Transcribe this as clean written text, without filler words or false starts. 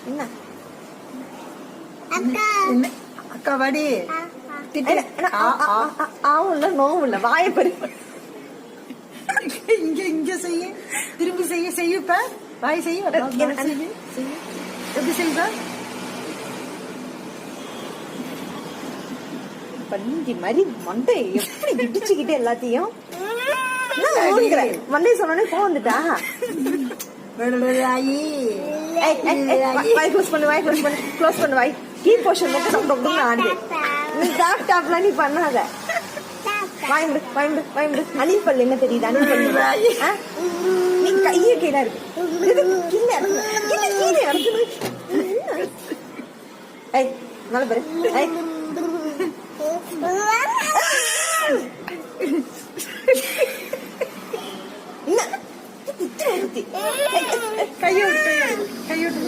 என்ன அக்கா வாடி. ஆவும் இல்ல நோவும் இல்ல, வாயை பெரு. இங்க இங்க செய்ய, திரும்பி செய்ய செய்யப்ப வாய் செய்ய. எப்படி செய்வ? பண்டி மாதிரி மண்டை எப்படி இடிச்சுக்கிட்டு எல்லாத்தையும் மண்டை சொன்னோடனே போக வந்துட்டா. வாய் க்ளோஸ் பண்ணு, வாய் க்ளோஸ் பண்ணு, க்ளோஸ் பண்ணு வாய். கீ போர்ஷன் மட்டும் ஆடுது. நீ டாப்லாம் நீ பண்ணாத. வாய்ந்து வாய்ந்து வாய்ந்து. அணில் பல்லு என்ன தெரியுது? அணில் பல்லு நீ கையே கீழே இருக்கு. கீழே கீழே இருக்கு. ஏய் நல்ல பாரு. கையோடு கையோடு கையோடு